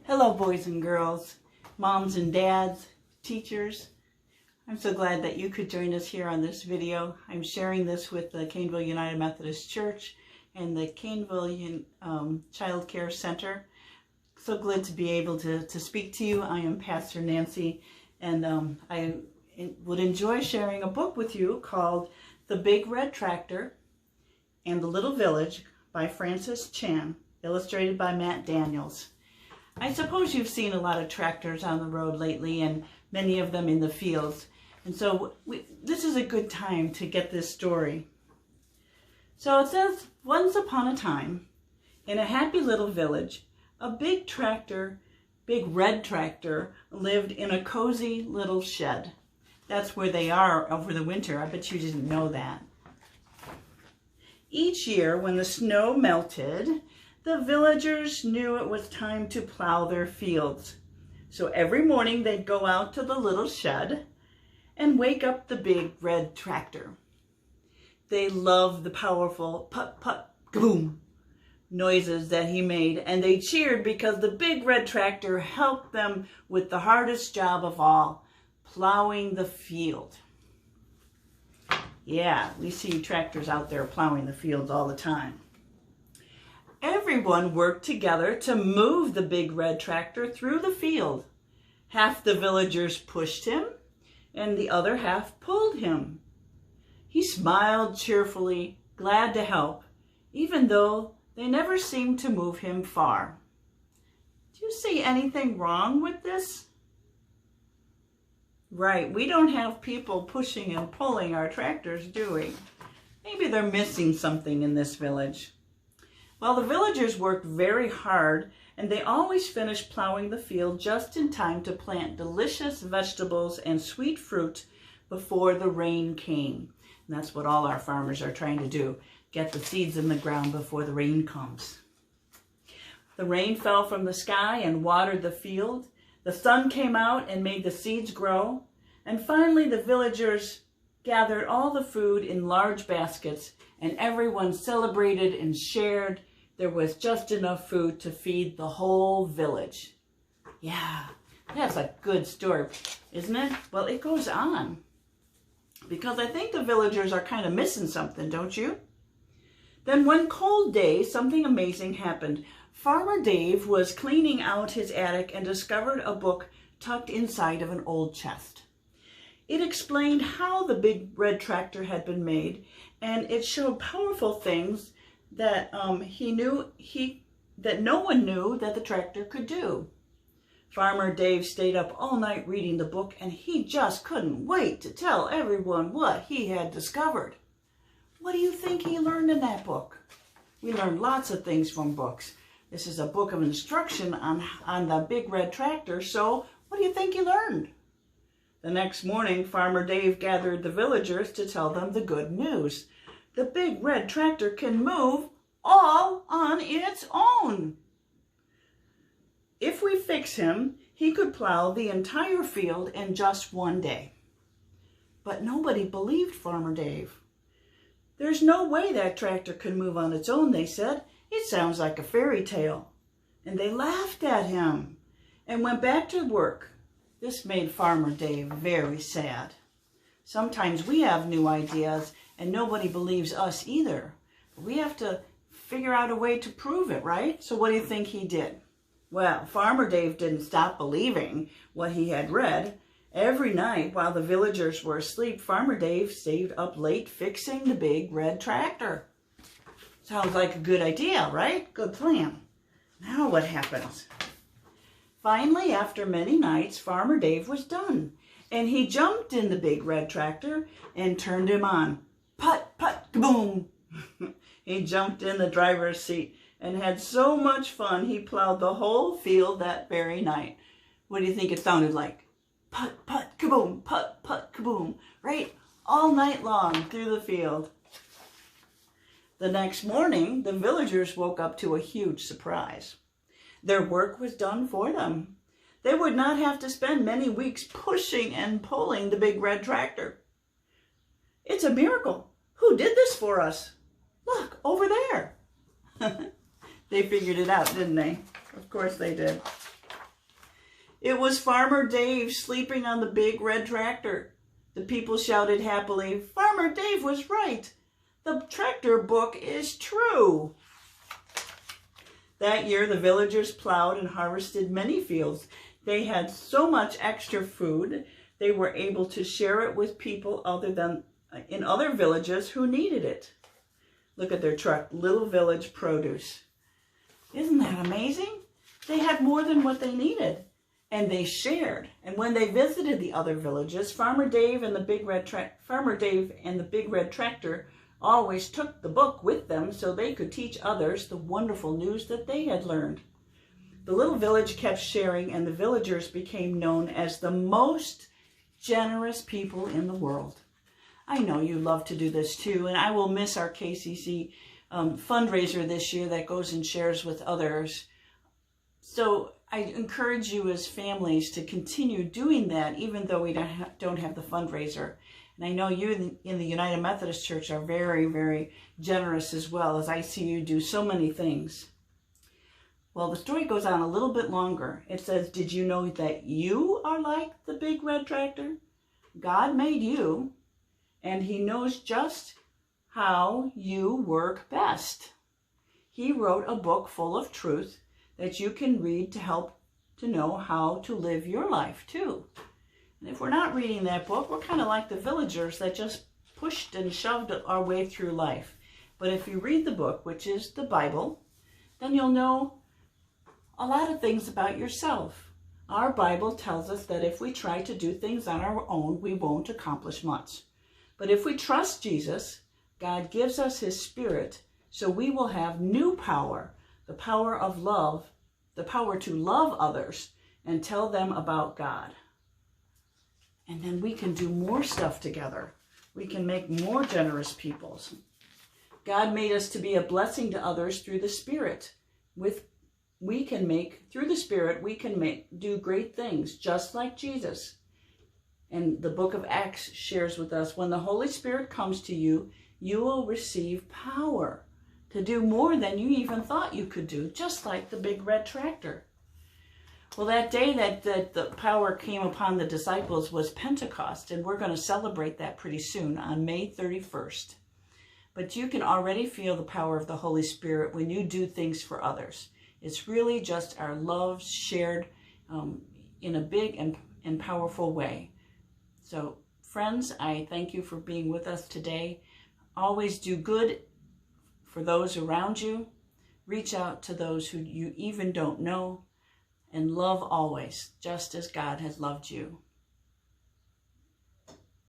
Hello, boys and girls, moms and dads, teachers. I'm so glad that you could join us here on this video. I'm sharing this with the Caneville United Methodist Church and the Caneville Child Care Center. So glad to be able to speak to you. I am Pastor Nancy, and I would enjoy sharing a book with you called The Big Red Tractor and the Little Village by Francis Chan, illustrated by Matt Daniels. I suppose you've seen a lot of tractors on the road lately, and many of them in the fields. And so this is a good time to get this story. So it says, once upon a time, in a happy little village, a big red tractor, lived in a cozy little shed. That's where they are over the winter. I bet you didn't know that. Each year, when the snow melted, the villagers knew it was time to plow their fields. So every morning they'd go out to the little shed and wake up the big red tractor. They loved the powerful put, put, kaboom noises that he made, and they cheered because the big red tractor helped them with the hardest job of all, plowing the field. Yeah, we see tractors out there plowing the fields all the time. Everyone worked together to move the big red tractor through the field. Half the villagers pushed him, and the other half pulled him. He smiled cheerfully, glad to help, even though they never seemed to move him far. Do you see anything wrong with this? Right, we don't have people pushing and pulling our tractors, do we? Maybe they're missing something in this village. Well, the villagers worked very hard, and they always finished plowing the field just in time to plant delicious vegetables and sweet fruit before the rain came. And that's what all our farmers are trying to do, get the seeds in the ground before the rain comes. The rain fell from the sky and watered the field. The sun came out and made the seeds grow. And finally, the villagers gathered all the food in large baskets, and everyone celebrated and shared. There was just enough food to feed the whole village. Yeah, that's a good story, isn't it? Well, it goes on, because I think the villagers are kind of missing something, don't you? Then one cold day, something amazing happened. Farmer Dave was cleaning out his attic and discovered a book tucked inside of an old chest. It explained how the big red tractor had been made, and it showed powerful things that that no one knew that the tractor could do. Farmer Dave stayed up all night reading the book, and he just couldn't wait to tell everyone what he had discovered. What do you think he learned in that book? We learned lots of things from books. This is a book of instruction on the big red tractor, so what do you think he learned? The next morning, Farmer Dave gathered the villagers to tell them the good news. The big red tractor can move all on its own. If we fix him, he could plow the entire field in just one day. But nobody believed Farmer Dave. There's no way that tractor could move on its own, they said. It sounds like a fairy tale. And they laughed at him and went back to work. This made Farmer Dave very sad. Sometimes we have new ideas and nobody believes us either. We have to figure out a way to prove it, right? So what do you think he did? Well, Farmer Dave didn't stop believing what he had read. Every night while the villagers were asleep, Farmer Dave stayed up late fixing the big red tractor. Sounds like a good idea, right? Good plan. Now what happens? Finally, after many nights, Farmer Dave was done, and he jumped in the big red tractor and turned him on. Put, put, kaboom! He jumped in the driver's seat and had so much fun he plowed the whole field that very night. What do you think it sounded like? Put, put, kaboom, put, put, kaboom, right? All night long through the field. The next morning, the villagers woke up to a huge surprise. Their work was done for them. They would not have to spend many weeks pushing and pulling the big red tractor. It's a miracle. Who did this for us? Look, over there. They figured it out, didn't they? Of course they did. It was Farmer Dave sleeping on the big red tractor. The people shouted happily, "Farmer Dave was right. The tractor book is true." That year, the villagers plowed and harvested many fields. They had so much extra food, they were able to share it with people in other villages who needed it. Look at their truck, Little Village Produce. Isn't that amazing? They had more than what they needed, and they shared. And when they visited the other villages, Farmer Dave and the Big Red Tractor always took the book with them so they could teach others the wonderful news that they had learned. The little village kept sharing, and the villagers became known as the most generous people in the world. I know you love to do this too, and I will miss our KCC fundraiser this year that goes and shares with others. So I encourage you as families to continue doing that, even though we don't have the fundraiser. And I know you in the United Methodist Church are very, very generous as well, as I see you do so many things. Well, the story goes on a little bit longer. It says, did you know that you are like the big red tractor? God made you, and he knows just how you work best. He wrote a book full of truth that you can read to help to know how to live your life too. And if we're not reading that book, we're kind of like the villagers that just pushed and shoved our way through life. But if you read the book, which is the Bible, then you'll know a lot of things about yourself. Our Bible tells us that if we try to do things on our own, we won't accomplish much. But if we trust Jesus, God gives us his Spirit, so we will have new power, the power of love, the power to love others and tell them about God. And then we can do more stuff together. We can make more generous peoples. God made us to be a blessing to others through the Spirit. Through the Spirit, we can do great things, just like Jesus. And the book of Acts shares with us, when the Holy Spirit comes to you, you will receive power to do more than you even thought you could do, just like the big red tractor. Well, that day that the power came upon the disciples was Pentecost, and we're going to celebrate that pretty soon on May 31st. But you can already feel the power of the Holy Spirit when you do things for others. It's really just our love shared in a big and powerful way. So, friends, I thank you for being with us today. Always do good for those around you. Reach out to those who you even don't know. And love always, just as God has loved you.